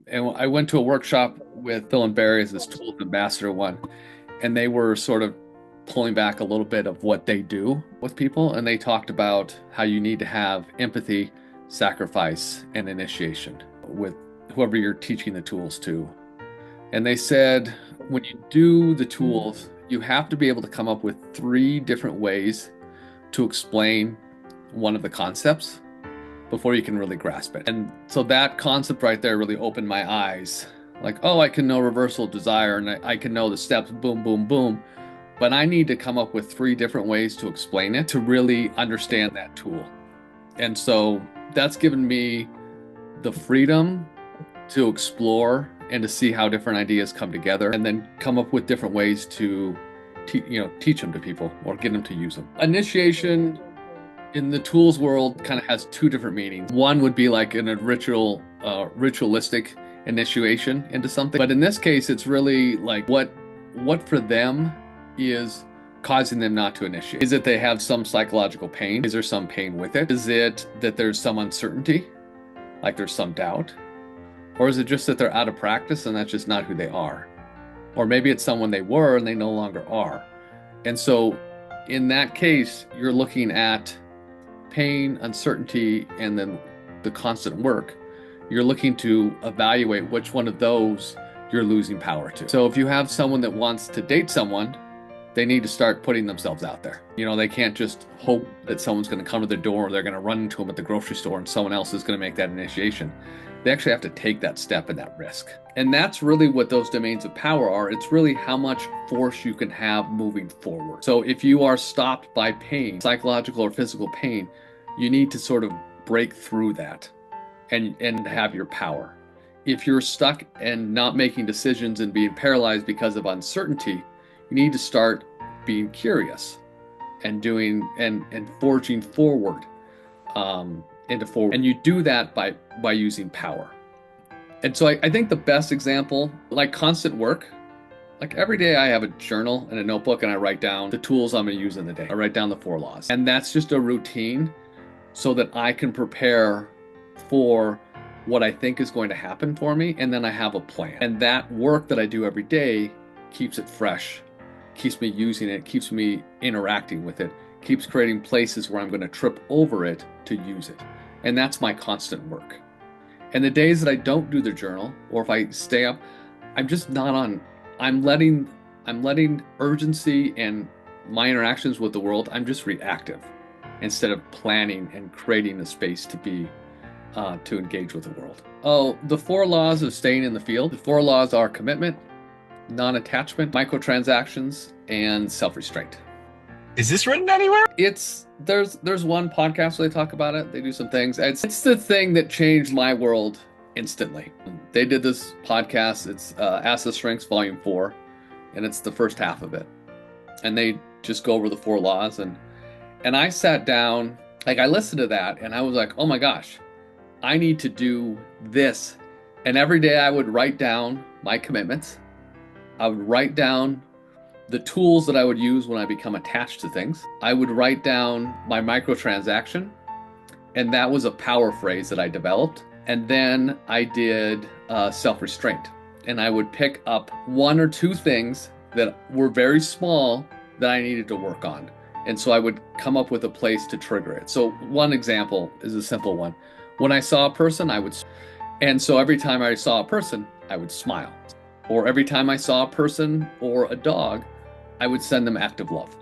And I went to a workshop with Phil and Barry as this Tools Ambassador one, and they were sort of pulling back a little bit of what they do with people. And they talked about how you need to have empathy, sacrifice, and initiation with whoever you're teaching the tools to. And they said when you do the tools, you have to be able to come up with 3 different ways to explain one of the concepts before you can really grasp it. And so that concept right there really opened my eyes. Like, oh, I can know reversal desire and I can know the steps, boom, boom, boom. But I need to come up with 3 different ways to explain it to really understand that tool. And so that's given me the freedom to explore and to see how different ideas come together and then come up with different ways to teach them to people or get them to use them. Initiation in the tools world kind of has 2 different meanings. One would be like in a ritualistic initiation into something. But in this case, it's really like what for them is causing them not to initiate. Is it they have some psychological pain? Is there some pain with it? Is it that there's some uncertainty? Like there's some doubt? Or is it just that they're out of practice and that's just not who they are? Or maybe it's someone they were and they no longer are. And so in that case, you're looking at pain, uncertainty, and then the constant work. You're looking to evaluate which one of those you're losing power to. So if you have someone that wants to date someone, they need to start putting themselves out there. They can't just hope that someone's going to come to their door or they're going to run into them at the grocery store and someone else is going to make that initiation. They actually have to take that step and that risk. And that's really what those domains of power are. It's really how much force you can have moving forward. So if you are stopped by pain, psychological or physical pain, you need to sort of break through that and have your power. If you're stuck and not making decisions and being paralyzed because of uncertainty, you need to start being curious and doing and forging forward into forward. And you do that by using power. And so I think the best example, like constant work, like every day I have a journal and a notebook and I write down the tools I'm going to use in the day. I write down the 4 laws. And that's just a routine so that I can prepare for what I think is going to happen for me. And then I have a plan. And that work that I do every day keeps it fresh, keeps me using it, keeps me interacting with it, keeps creating places where I'm going to trip over it to use it. And that's my constant work. And the days that I don't do the journal, or if I stay up, I'm just not on. I'm letting urgency and my interactions with the world, I'm just reactive instead of planning and creating a space to be to engage with the world. Oh, the 4 laws of staying in the field. The 4 laws are commitment, non-attachment, microtransactions, and self-restraint. Is this written anywhere? There's one podcast where they talk about it. They do some things. It's the thing that changed my world instantly. They did this podcast. It's Ask the Strengths Volume 4, and it's the first half of it. And they just go over the 4 laws. And I sat down, like I listened to that, and I was like, oh my gosh, I need to do this. And every day I would write down my commitments. I would write down the tools that I would use when I become attached to things. I would write down my microtransaction, and that was a power phrase that I developed. And then I did self-restraint, and I would pick up 1 or 2 things that were very small that I needed to work on. And so I would come up with a place to trigger it. So one example is a simple one. When I saw a person, and so every time I saw a person, I would smile. Or every time I saw a person or a dog, I would send them active love.